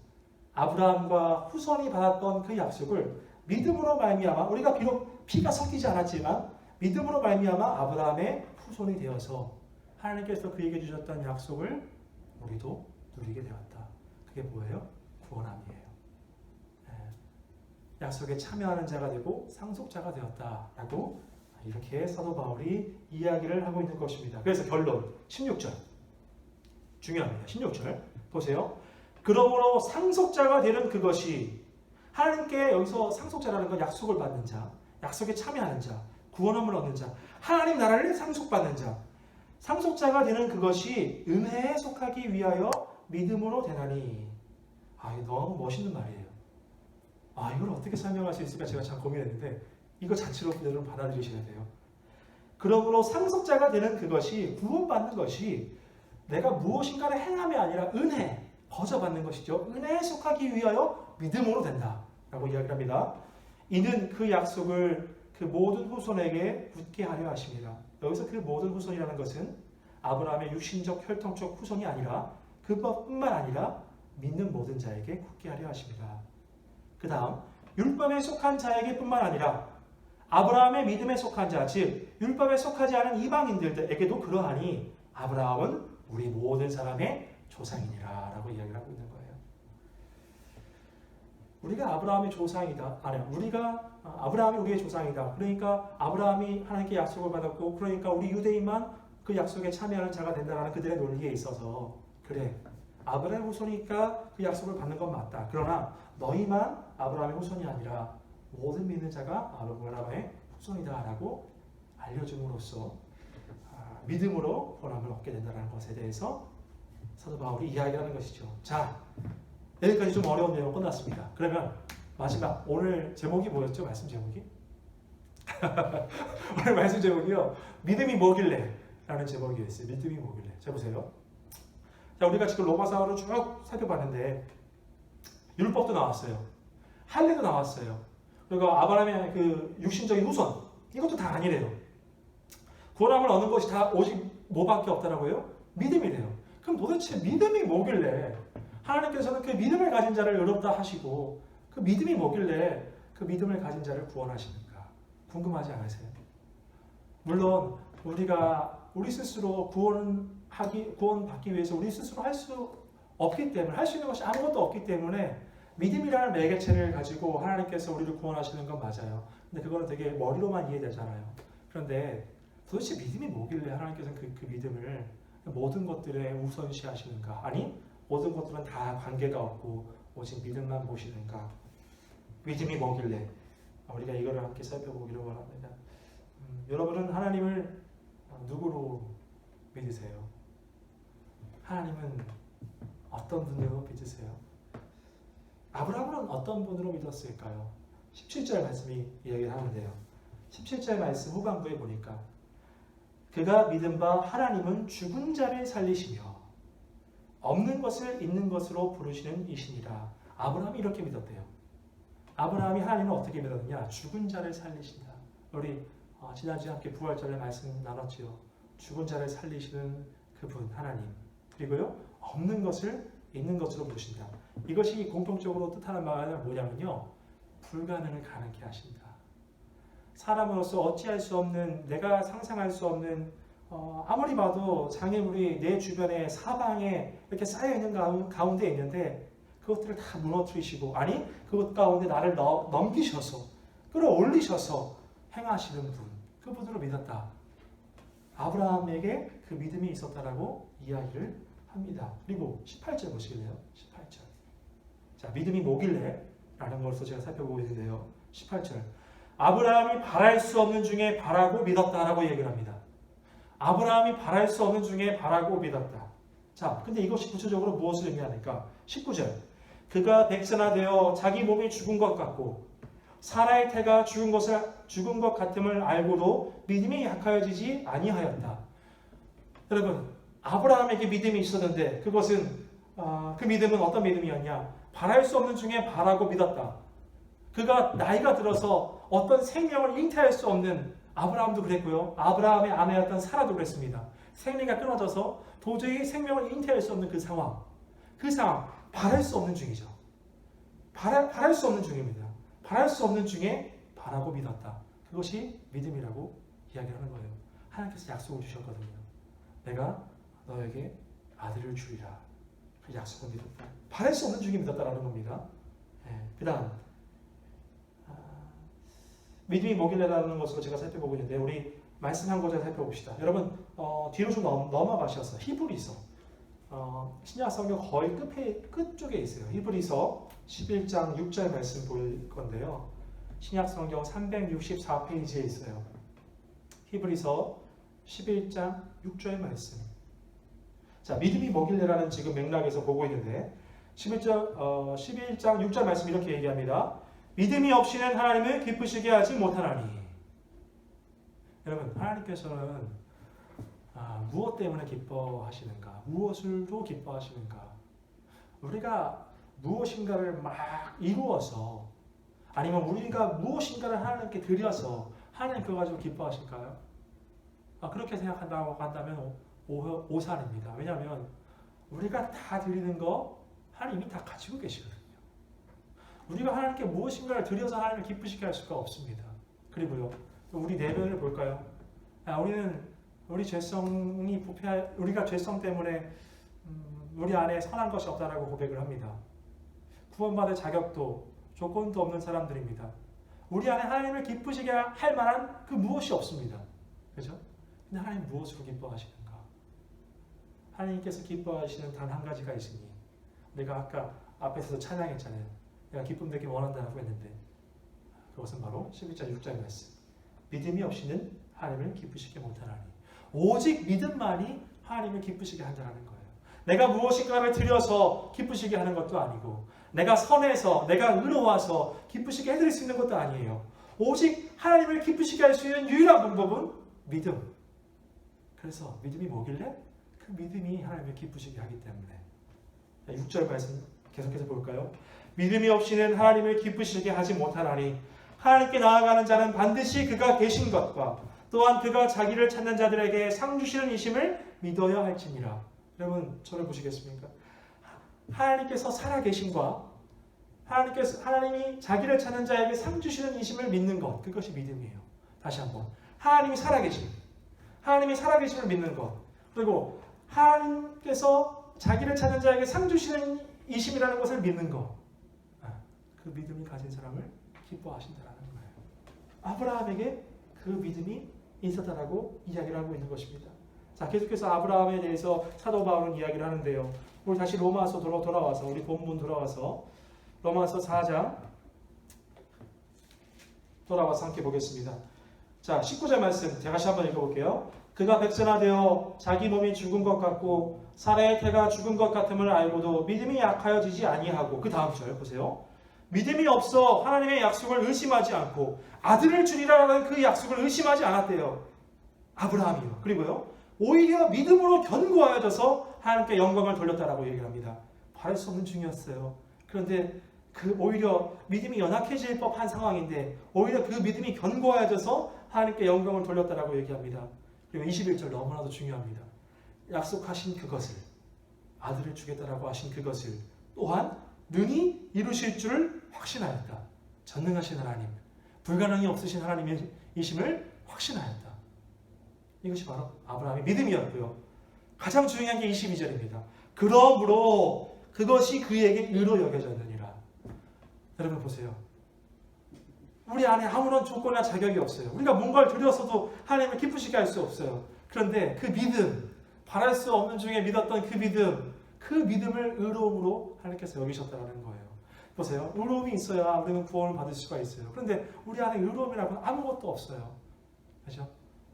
아브라함과 후손이 받았던 그 약속을 믿음으로 말미암아, 우리가 비록 피가 섞이지 않았지만 믿음으로 말미암아 아브라함의 후손이 되어서 하나님께서 그에게 주셨던 약속을 우리도 누리게 되었다. 그게 뭐예요? 구원함이에요. 약속에 참여하는 자가 되고 상속자가 되었다라고 이렇게 사도 바울이 이야기를 하고 있는 것입니다. 그래서 결론 16절 중요합니다. 16절 보세요. 그러므로 상속자가 되는 그것이, 하나님께 여기서 상속자라는 건 약속을 받는 자, 약속에 참여하는 자, 구원함을 얻는 자, 하나님 나라를 상속받는 자, 상속자가 되는 그것이 은혜에 속하기 위하여 믿음으로 되나니. 이거 너무 멋있는 말이에요. 이걸 어떻게 설명할 수 있을까 제가 참 고민했는데 이거 자체로 여러분 받아들이셔야 돼요. 그러므로 상속자가 되는 그것이, 구원받는 것이 내가 무엇인가를 행함이 아니라 은혜, 거저받는 것이죠. 은혜에 속하기 위하여 믿음으로 된다라고 이야기합니다. 이는 그 약속을 그 모든 후손에게 굳게 하려 하십니다. 여기서 그 모든 후손이라는 것은 아브라함의 육신적 혈통적 후손이 아니라 그것뿐만 아니라 믿는 모든 자에게 굳게 하려 하십니다. 그 다음 율법에 속한 자에게 뿐만 아니라 아브라함의 믿음에 속한 자, 즉 율법에 속하지 않은 이방인들에게도 그러하니 아브라함은 우리 모든 사람의 조상이니라 라고 이야기를 하고 있는 거예요. 우리가 아브라함의 조상이다. 우리가 아브라함이 우리의 조상이다. 그러니까 아브라함이 하나님께 약속을 받았고, 그러니까 우리 유대인만 그 약속에 참여하는 자가 된다는 그들의 논리에 있어서, 그래, 아브라함의 후손이니까 그 약속을 받는 건 맞다. 그러나 너희만 아브라함의 후손이 아니라 모든 믿는 자가 아브라함의 후손이다라고 알려줌으로써 믿음으로 구원함을 얻게 된다는 것에 대해서 사도 바울이 이야기하는 것이죠. 자, 여기까지 좀 어려운 내용 끝났습니다. 그러면 마지막, 오늘 제목이 뭐였죠? 말씀 제목이? 오늘 말씀 제목이요, 믿음이 뭐길래? 라는 제목이었어요. 믿음이 뭐길래? 자, 보세요. 자, 우리가 지금 로마서를 쭉 살펴봤는데 율법도 나왔어요. 할례도 나왔어요. 그리고 아브라함의 그 육신적인 후손, 이것도 다 아니래요. 구원함을 얻는 것이 다 오직 뭐밖에 없다라고요? 믿음이래요. 그럼 도대체 믿음이 뭐길래 하나님께서는 그 믿음을 가진 자를 의롭다 하시고, 그 믿음이 뭐길래 그 믿음을 가진 자를 구원하시는가? 궁금하지 않으세요? 물론 우리 스스로 구원받기 위해서 우리 스스로 할 수 없기 때문에, 할 수 있는 것이 아무것도 없기 때문에 믿음이라는 매개체를 가지고 하나님께서 우리를 구원하시는 건 맞아요. 근데 그거는 되게 머리로만 이해되잖아요. 그런데 도대체 믿음이 뭐길래 하나님께서는 그 믿음을 모든 것들에 우선시하시는가? 아니, 모든 것들은 다 관계가 없고 오직 믿음만 보시는가? 믿음이 뭐길래? 우리가 이거를 함께 살펴보기로 원합니다. 여러분은 하나님을 누구로 믿으세요? 하나님은 어떤 분으로 믿으세요? 아브라함은 어떤 분으로 믿었을까요? 17절 말씀이 이야기를 하는데요. 17절 말씀 후반부에 보니까 그가 믿은 바 하나님은 죽은 자를 살리시며 없는 것을 있는 것으로 부르시는 이시니라. 아브라함이 이렇게 믿었대요. 아브라함이 하나님을 어떻게 믿었느냐? 죽은 자를 살리신다. 우리 지난주에 함께 부활절에 말씀 나눴지요. 죽은 자를 살리시는 그분 하나님, 그리고요 없는 것을 있는 것으로 부르신다. 이것이 공통적으로 뜻하는 말은 뭐냐면요, 불가능을 가능케 하신다. 사람으로서 어찌할 수 없는, 내가 상상할 수 없는, 아무리 봐도 장애물이 내 주변에 사방에 이렇게 쌓여 있는 가운데 있는데 그것들을 다 무너뜨리시고, 아니 그것 가운데 나를 넘기셔서 끌어올리셔서 행하시는 분, 그분으로 믿었다. 아브라함에게 그 믿음이 있었다라고 이야기를 합니다. 그리고 18절 보시길래요. 18절. 자, 믿음이 뭐길래? 라는 것을 제가 살펴보고 있는데요. 18절. 아브라함이 바랄 수 없는 중에 바라고 믿었다라고 얘기를 합니다. 아브라함이 바랄 수 없는 중에 바라고 믿었다. 자, 근데 이것이 구체적으로 무엇을 의미하니까? 19절. 그가 백선화되어 자기 몸이 죽은 것 같고 사라의 태가 죽은 것 같음을 알고도 믿음이 약하여지지 아니하였다. 여러분, 아브라함에게 믿음이 있었는데 그것은 그 믿음은 어떤 믿음이었냐? 바랄 수 없는 중에 바라고 믿었다. 그가 나이가 들어서 어떤 생명을 잉태할 수 없는 아브라함도 그랬고요. 아브라함의 아내였던 사라도 그랬습니다. 생리가 끊어져서 도저히 생명을 잉태할 수 없는 그 상황, 바랄 수 없는 중이죠. 바랄 수 없는 중입니다. 바랄 수 없는 중에 바라고 믿었다. 그것이 믿음이라고 이야기를 하는 거예요. 하나님께서 약속을 주셨거든요. 내가 너에게 아들을 주리라. 그 약속을 믿었다. 바랄 수 없는 중에 믿었다라는 겁니다. 그 다음 믿음이 뭐길래라는 것으로 제가 살펴보고 있는데 우리 말씀 한 구절 살펴봅시다. 여러분 뒤로 좀 넘어가셔서 히브리서 신약 성경 거의 끝쪽에 있어요. 히브리서 11장 6절 말씀 볼 건데요. 신약 성경 364페이지에 있어요. 히브리서 11장 6절 말씀. 자, 믿음이 뭐길래라는 지금 맥락에서 보고 있는데 11장 6절 말씀 이렇게 얘기합니다. 믿음이 없이는 하나님을 기쁘시게 하지 못하나니. 여러분, 하나님께서는 무엇 때문에 기뻐하시는가? 무엇을로 기뻐하시는가? 우리가 무엇인가를 막 이루어서 아니면 우리가 무엇인가를 하나님께 드려서 하나님 그거 가지고 기뻐하실까요? 그렇게 생각한다고 한다면 오산입니다. 왜냐하면 우리가 다 드리는 거 하나님이 다 가지고 계시거든요. 우리가 하나님께 무엇인가를 드려서 하나님을 기쁘시게 할 수가 없습니다. 그리고요, 우리 내면을 볼까요? 우리 죄성이 우리가 죄성 때문에 우리 안에 선한 것이 없다라고 고백을 합니다. 구원받을 자격도 조건도 없는 사람들입니다. 우리 안에 하나님을 기쁘시게 할 만한 그 무엇이 없습니다. 그렇죠? 근데 하나님 무엇으로 기뻐하시는가? 하나님께서 기뻐하시는 단 한 가지가 있으니 내가 아까 앞에서 찬양했잖아요. 내가 기쁨 되기 원한다고 했는데 그것은 바로 11장 6절 말씀. 믿음이 없이는 하나님을 기쁘시게 못하나니. 오직 믿음만이 하나님을 기쁘시게 한다는 거예요. 내가 무엇인가를 드려서 기쁘시게 하는 것도 아니고 내가 선해서 내가 의로워서 기쁘시게 해드릴 수 있는 것도 아니에요. 오직 하나님을 기쁘시게 할 수 있는 유일한 방법은 믿음. 그래서 믿음이 뭐길래? 그 믿음이 하나님을 기쁘시게 하기 때문에. 6절 말씀 계속해서 볼까요? 믿음이 없이는 하나님을 기쁘시게 하지 못하나니 하나님께 나아가는 자는 반드시 그가 계신 것과 또한 그가 자기를 찾는 자들에게 상 주시는 이심을 믿어야 할지니라. 여러분 저를 보시겠습니까? 하나님께서 살아계신과 하나님이 자기를 찾는 자에게 상 주시는 이심을 믿는 것, 그것이 믿음이에요. 다시 한번 하나님이 살아계심을 믿는 것, 그리고 하나님께서 자기를 찾는 자에게 상 주시는 이심이라는 것을 믿는 것, 그 믿음이 가진 사람을 기뻐하신다라는 거예요. 아브라함에게 그 믿음이 있었다라고 이야기를 하고 있는 것입니다. 자, 계속해서 아브라함에 대해서 사도 바울은 이야기를 하는데요. 우리 다시 로마서 돌아와서 우리 본문 돌아와서 로마서 4장 돌아와서 함께 보겠습니다. 자, 19절 말씀 제가 다시 한번 읽어볼게요. 그가 백선하되어 자기 몸이 죽은 것 같고 사라의 태가 죽은 것 같음을 알고도 믿음이 약하여지지 아니하고, 그 다음 절 보세요. 믿음이 없어 하나님의 약속을 의심하지 않고 아들을 주리라는 그 약속을 의심하지 않았대요. 아브라함이요. 그리고요, 오히려 믿음으로 견고하여져서 하나님께 영광을 돌렸다라고 얘기를 합니다. 바랄 수 없는 중이었어요. 그런데 오히려 믿음이 연약해질 법한 상황인데 오히려 그 믿음이 견고하여져서 하나님께 영광을 돌렸다라고 얘기합니다. 그리고 21절 너무나도 중요합니다. 약속하신 그것을, 아들을 주겠다라고 하신 그것을 또한 능히 이루실 줄을 확신하였다. 전능하신 하나님, 불가능이 없으신 하나님이심을 확신하였다. 이것이 바로 아브라함의 믿음이었고요. 가장 중요한 게 22절입니다. 그러므로 그것이 그에게 의로 여겨졌느니라. 여러분 보세요. 우리 안에 아무런 조건이나 자격이 없어요. 우리가 뭔가를 드려서도 하나님을 기쁘시게 할 수 없어요. 그런데 그 믿음, 바랄 수 없는 중에 믿었던 그 믿음을 의로움으로 하나님께서 여기셨다는 거예요. 보세요. 의로움이 있어야 우리는 구원을 받을 수가 있어요. 그런데 우리 안에 의로움이라고는 아무것도 없어요. 그렇죠?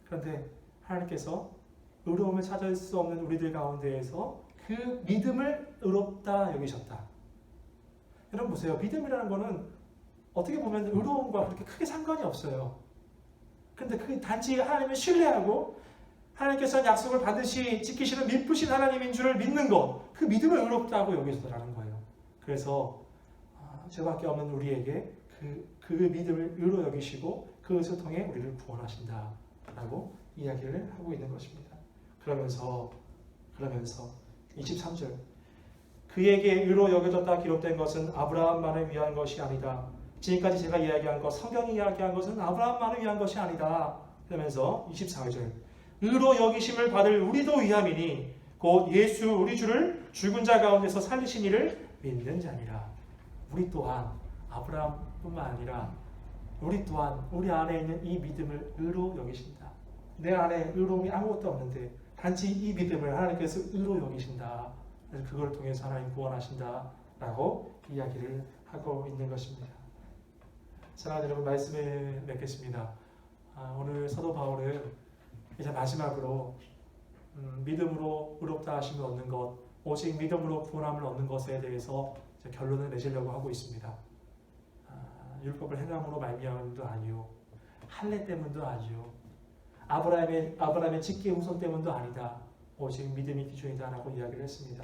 그런데 하나님께서 의로움을 찾을 수 없는 우리들 가운데에서 그 믿음을 의롭다 여기셨다. 여러분 보세요. 믿음이라는 거는 어떻게 보면 의로움과 그렇게 크게 상관이 없어요. 그런데 그 단지 하나님을 신뢰하고 하나님께서 약속을 반드시 지키시는 미쁘신 하나님인 줄을 믿는 것, 그 믿음을 의롭다고 여기셨다는 거예요. 그래서 죄밖에 없는 우리에게 그 믿음을 의로 여기시고 그것을 통해 우리를 구원하신다라고 이야기를 하고 있는 것입니다. 그러면서 23절 그에게 의로 여겨졌다 기록된 것은 아브라함만을 위한 것이 아니다. 지금까지 제가 이야기한 것, 성경이 이야기한 것은 아브라함만을 위한 것이 아니다. 그러면서 24절 의로 여기심을 받을 우리도 위함이니 곧 예수 우리 주를 죽은 자 가운데서 살리신 이를 믿는 자니라. 우리 또한 아브라함뿐만 아니라 우리 또한 우리 안에 있는 이 믿음을 의로 여기신다. 내 안에 의로움이 아무것도 없는데 단지 이 믿음을 하나님께서 의로 여기신다. 그래서 그걸 통해서 하나님 구원하신다 라고 이야기를 하고 있는 것입니다. 사랑하는 여러분, 말씀을 맺겠습니다. 오늘 사도 바울은 이제 마지막으로 믿음으로 의롭다 하심을 얻는 것, 오직 믿음으로 구원함을 얻는 것에 대해서 이제 결론을 내시려고 하고 있습니다. 율법을 행함으로 말미암음도 아니요, 할례 때문도 아니요, 아브라함의 직계 후손 때문도 아니다. 오직 믿음이 기준이다라고 이야기를 했습니다.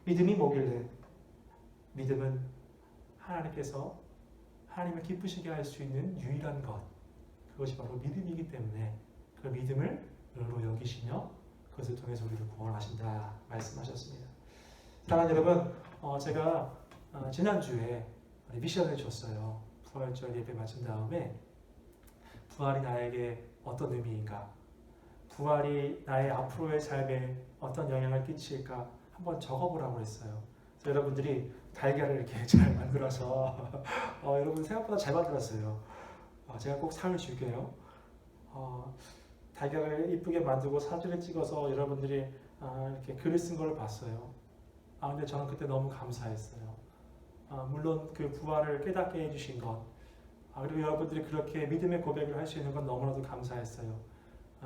믿음이 뭐길래? 믿음은 하나님께서 하나님을 기쁘시게 할 수 있는 유일한 것, 그것이 바로 믿음이기 때문에 그 믿음을 의로 여기시며 그것을 통해서 우리를 구원하신다 말씀하셨습니다. 사랑하는 여러분, 제가 지난주에 미션을 줬어요. 부활절 예배 마친 다음에 부활이 나에게 어떤 의미인가, 부활이 나의 앞으로의 삶에 어떤 영향을 끼칠까 한번 적어보라고 했어요. 그래서 여러분들이 달걀을 이렇게 잘 만들어서 여러분 생각보다 잘 만들었어요. 제가 꼭 상을 줄게요. 달걀을 이쁘게 만들고 사진을 찍어서 여러분들이 이렇게 글을 쓴 걸 봤어요. 근데 저는 그때 너무 감사했어요. 물론 그 부활을 깨닫게 해주신 것, 그리고 여러분들이 그렇게 믿음의 고백을 할 수 있는 건 너무나도 감사했어요.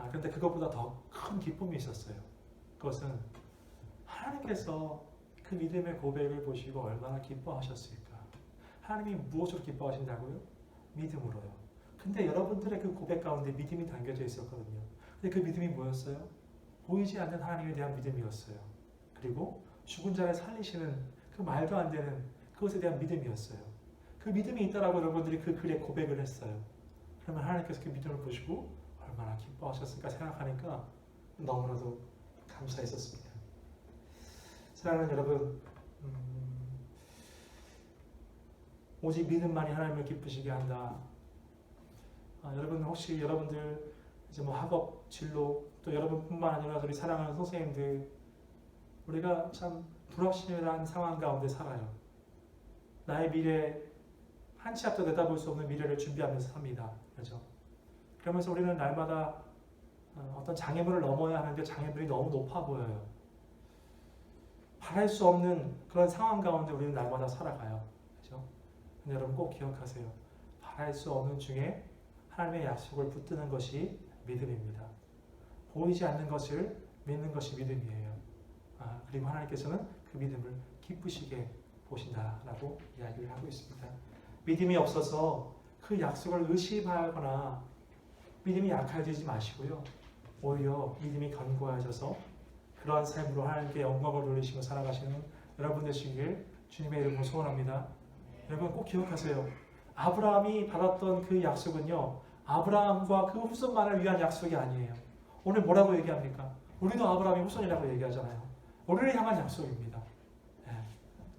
그런데 그것보다 더 큰 기쁨이 있었어요. 그것은 하나님께서 그 믿음의 고백을 보시고 얼마나 기뻐하셨을까. 하나님이 무엇으로 기뻐하신다고요? 믿음으로요. 근데 여러분들의 그 고백 가운데 믿음이 담겨져 있었거든요. 근데 그 믿음이 뭐였어요? 보이지 않는 하나님에 대한 믿음이었어요. 그리고 죽은 자를 살리시는 그 말도 안 되는 그것에 대한 믿음이었어요. 그 믿음이 있다라고 여러분들이 그 글에 고백을 했어요. 그러면 하나님께서 그 믿음을 보시고 얼마나 기뻐하셨을까 생각하니까 너무나도 감사했었습니다. 사랑하는 여러분, 오직 믿음만이 하나님을 기쁘시게 한다. 여러분 혹시 여러분들 이제 뭐 학업, 진로, 또 여러분뿐만 아니라 우리 사랑하는 선생님들, 우리가 참 불확실한 상황 가운데 살아요. 나의 미래, 한 치 앞도 내다볼 수 없는 미래를 준비하면서 삽니다. 그렇죠? 그러면서 우리는 날마다 어떤 장애물을 넘어야 하는데 장애물이 너무 높아 보여요. 바랄 수 없는 그런 상황 가운데 우리는 날마다 살아가요. 그렇죠? 근데 여러분 꼭 기억하세요. 바랄 수 없는 중에 하나님의 약속을 붙드는 것이 믿음입니다. 보이지 않는 것을 믿는 것이 믿음이에요. 그리고 하나님께서는 그 믿음을 기쁘시게 보신다라고 이야기를 하고 있습니다. 믿음이 없어서 그 약속을 의심하거나 믿음이 약해지지 마시고요. 오히려 믿음이 견고해져서 그러한 삶으로 하나님께 영광을 돌리시며 살아가시는 여러분 되시길 주님의 이름으로 소원합니다. 여러분 꼭 기억하세요. 아브라함이 받았던 그 약속은요, 아브라함과 그 후손만을 위한 약속이 아니에요. 오늘 뭐라고 얘기합니까? 우리도 아브라함의 후손이라고 얘기하잖아요. 우리를 향한 약속입니다.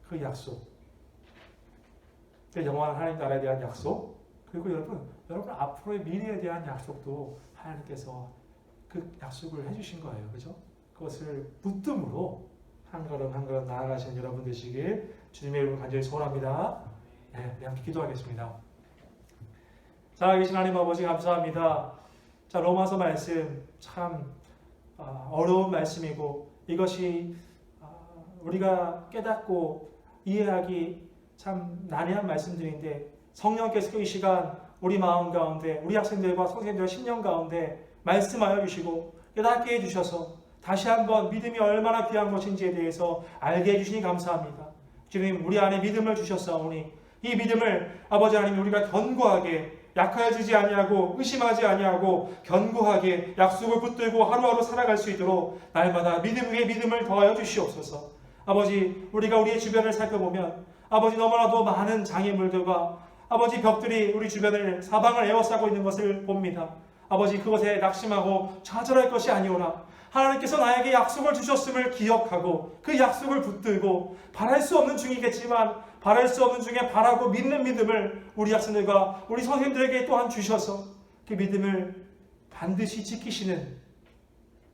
그 약속, 그 영원한 하나님 나라에 대한 약속, 그리고 여러분 앞으로의 미래에 대한 약속도 하나님께서 그 약속을 해주신 거예요. 그죠? 그것을 붙듦으로 한 걸음 한 걸음 나아가시는 여러분 되시길 주님의 이름으로 간절히 소원합니다. 함께 기도하겠습니다. 살아계신 하나님 아버지 감사합니다. 자, 로마서 말씀 참 어려운 말씀이고 이것이 우리가 깨닫고 이해하기 참 난해한 말씀들인데 성령께서 이 시간 우리 마음 가운데 우리 학생들과 선생님들의 심령 가운데 말씀하여 주시고 깨닫게 해주셔서 다시 한번 믿음이 얼마나 귀한 것인지에 대해서 알게 해주시니 감사합니다. 주님, 우리 안에 믿음을 주셨사오니 이 믿음을 아버지 하나님 우리가 견고하게 약해지지 아니하고 의심하지 아니하고 견고하게 약속을 붙들고 하루하루 살아갈 수 있도록 날마다 믿음 위에 믿음을 더하여 주시옵소서. 아버지, 우리가 우리의 주변을 살펴보면 아버지 너무나도 많은 장애물들과 아버지 벽들이 우리 주변을 사방을 에워싸고 있는 것을 봅니다. 아버지, 그것에 낙심하고 좌절할 것이 아니오라. 하나님께서 나에게 약속을 주셨음을 기억하고 그 약속을 붙들고 바랄 수 없는 중이겠지만 바랄 수 없는 중에 바라고 믿는 믿음을 우리 학생들과 우리 선생님들에게 또한 주셔서 그 믿음을 반드시 지키시는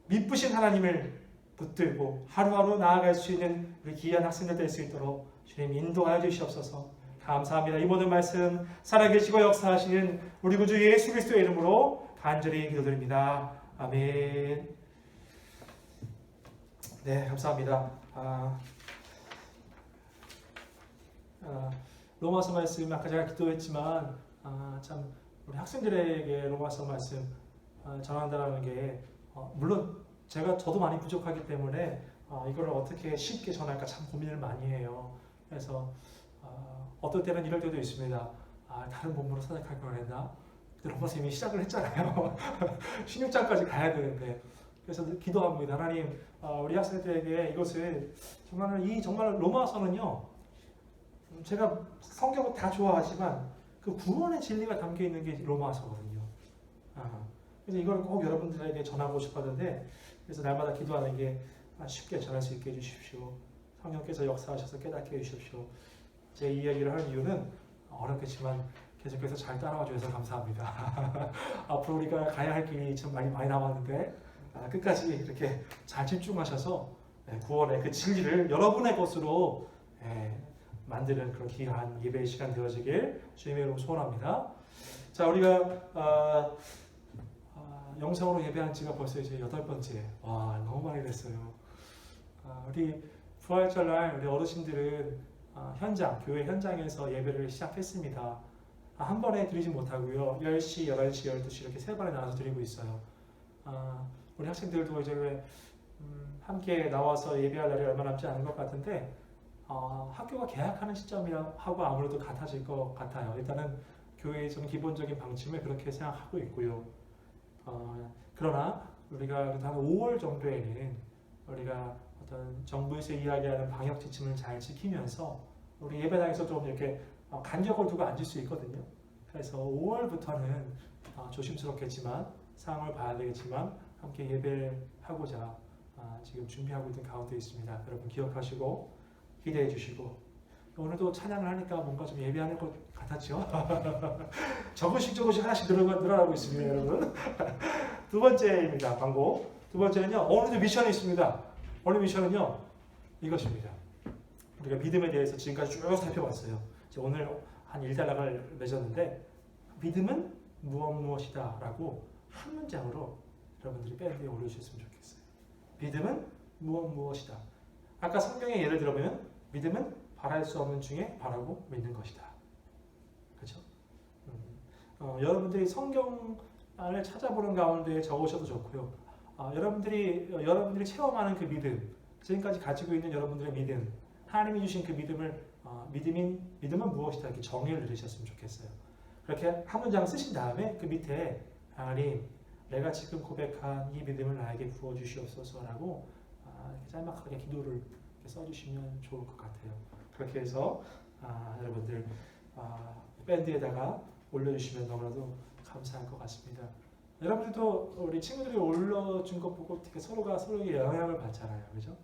미쁘신 하나님을 붙들고 하루하루 나아갈 수 있는 우리 귀한 학생들 될 수 있도록 주님 인도하여 주시옵소서. 감사합니다. 이 모든 말씀 살아계시고 역사하시는 우리 구주 예수 그리스도의 이름으로 간절히 기도드립니다. 아멘. 네, 감사합니다. 로마서 말씀 아까 제가 기도했지만 참 우리 학생들에게 로마서 말씀 전한다는 게 물론 저도 많이 부족하기 때문에 이걸 어떻게 쉽게 전할까 참 고민을 많이 해요. 그래서 어떨 때는 이럴 때도 있습니다. 다른 본문으로 선택할 걸 했나? 근데 로마서 이미 시작을 했잖아요. 16장까지 가야 되는데 그래서 기도합니다. 하나님, 우리 학생들에게 이것을 정말 로마서는요. 제가 성경을 다 좋아하지만 그 구원의 진리가 담겨 있는 게 로마서거든요. 그래서 이걸 꼭 여러분들에게 전하고 싶었는데 그래서 날마다 기도하는 게 쉽게 전할 수 있게 해주십시오. 성령께서 역사하셔서 깨닫게 해주십시오. 제 이야기를 하는 이유는 어렵겠지만 계속해서 잘 따라와 주셔서 감사합니다. 앞으로 우리가 가야 할 길이 참 많이 남았는데 끝까지 이렇게 잘 집중하셔서 구원의 그 진리를 여러분의 것으로 만드는 그런 귀한 예배의 시간 되어지길 주님의 이름으로 소원합니다. 자, 우리가 영상으로 예배한 지가 벌써 이제 8번째. 와, 너무 많이 됐어요. 우리 부활절날 우리 어르신들은 교회 현장에서 예배를 시작했습니다. 한 번에 드리지 못하고요. 10시, 11시, 12시 이렇게 세 번에 나눠서 드리고 있어요. 우리 학생들도 이제 함께 나와서 예배할 날이 얼마 남지 않은 것 같은데 학교가 개학하는 시점하고 아무래도 같아질 것 같아요. 일단은 교회의 좀 기본적인 방침을 그렇게 생각하고 있고요. 그러나 우리가 한 5월 정도에는 우리가 어떤 정부에서 이야기하는 방역 지침을 잘 지키면서 우리 예배당에서 좀 이렇게 간격을 두고 앉을 수 있거든요. 그래서 5월부터는 조심스럽겠지만 상황을 봐야 되겠지만 함께 예배를 하고자 지금 준비하고 있는 가운데 있습니다. 여러분 기억하시고 기대해 주시고 오늘도 찬양을 하니까 뭔가 좀 예배하는 것 같았죠? 조금씩 하나씩 늘어나고 있습니다, 여러분. 두 번째입니다, 광고. 두 번째는요, 오늘도 미션이 있습니다. 오늘 미션은요, 이것입니다. 우리가 믿음에 대해서 지금까지 쭉 살펴봤어요. 오늘 한 1단락을 맺었는데, 믿음은 무엇이다 라고 한 문장으로 여러분들이 밴드에 올려주셨으면 좋겠어요. 믿음은 무엇이다. 아까 성경의 예를 들어보면, 믿음은 바랄 수 없는 중에 바라고 믿는 것이다. 그렇죠? 여러분들이 성경을 찾아보는 가운데 적으셔도 좋고요. 여러분들이 체험하는 그 믿음, 지금까지 가지고 있는 여러분들의 믿음, 하나님이 주신 그 믿음은 무엇이다 이렇게 정의를 내리셨으면 좋겠어요. 그렇게 한 문장 쓰신 다음에 그 밑에 하나님, 내가 지금 고백한 이 믿음을 나에게 부어 주시옵소서라고 이렇게 짤막하게 기도를 이렇게 써주시면 좋을 것 같아요. 그렇게 해서 여러분들 밴드에다가 올려주시면 너무나도 감사할 것 같습니다. 여러분들도 우리 친구들이 올려준 것 보고 되게 서로가 서로에게 영향을 받잖아요. 그죠?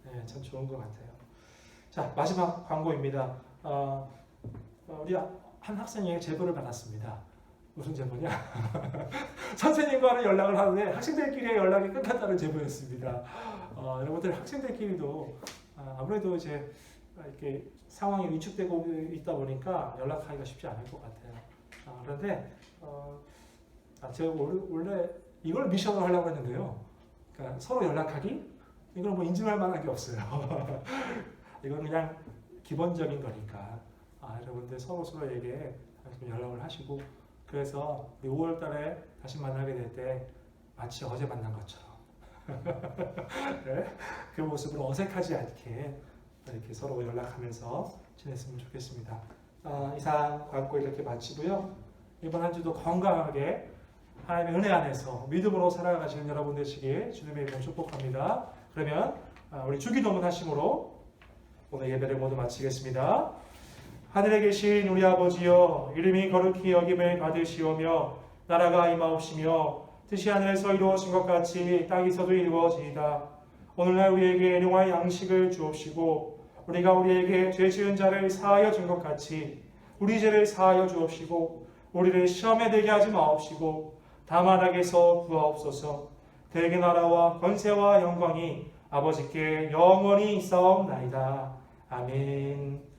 네, 참 좋은 것 같아요. 자, 마지막 광고입니다. 우리 한 학생이 제보를 받았습니다. 무슨 제보냐? 선생님과는 연락을 하는데 학생들끼리의 연락이 끊겼다는 제보였습니다. 여러분들 학생들끼리도 아무래도 이제 이렇게 상황이 위축되고 있다 보니까 연락하기가 쉽지 않을 것 같아요. 그런데 제가 원래 이걸 미션으로 하려고 했는데요. 그러니까 서로 연락하기? 이건 뭐 인증할 만한 게 없어요. 이건 그냥 기본적인 거니까 여러분들 서로에게 연락을 하시고 그래서 5월 달에 다시 만나게 될 때 마치 어제 만난 것처럼 네? 그 모습을 어색하지 않게 이렇게 서로 연락하면서 지냈으면 좋겠습니다. 이상 광고 이렇게 마치고요. 이번 한 주도 건강하게 하나님의 은혜 안에서 믿음으로 살아가시는 여러분 되시길 주님의 이름으로 축복합니다. 그러면 우리 주기도문 하심으로 오늘 예배를 모두 마치겠습니다. 하늘에 계신 우리 아버지여, 이름이 거룩히 여김을 받으시오며 나라가 임하옵시며 뜻이 하늘에서 이루어진 것 같이 땅에서도 이루어지이다. 오늘날 우리에게 일용할 양식을 주옵시고 우리가 우리에게 죄 지은 자를 사하여 준 것 같이 우리 죄를 사하여 주옵시고 우리를 시험에 들게 하지 마옵시고 다만 악에서 구하옵소서. 대개 나라와 권세와 영광이 아버지께 영원히 있사옵나이다. 아멘.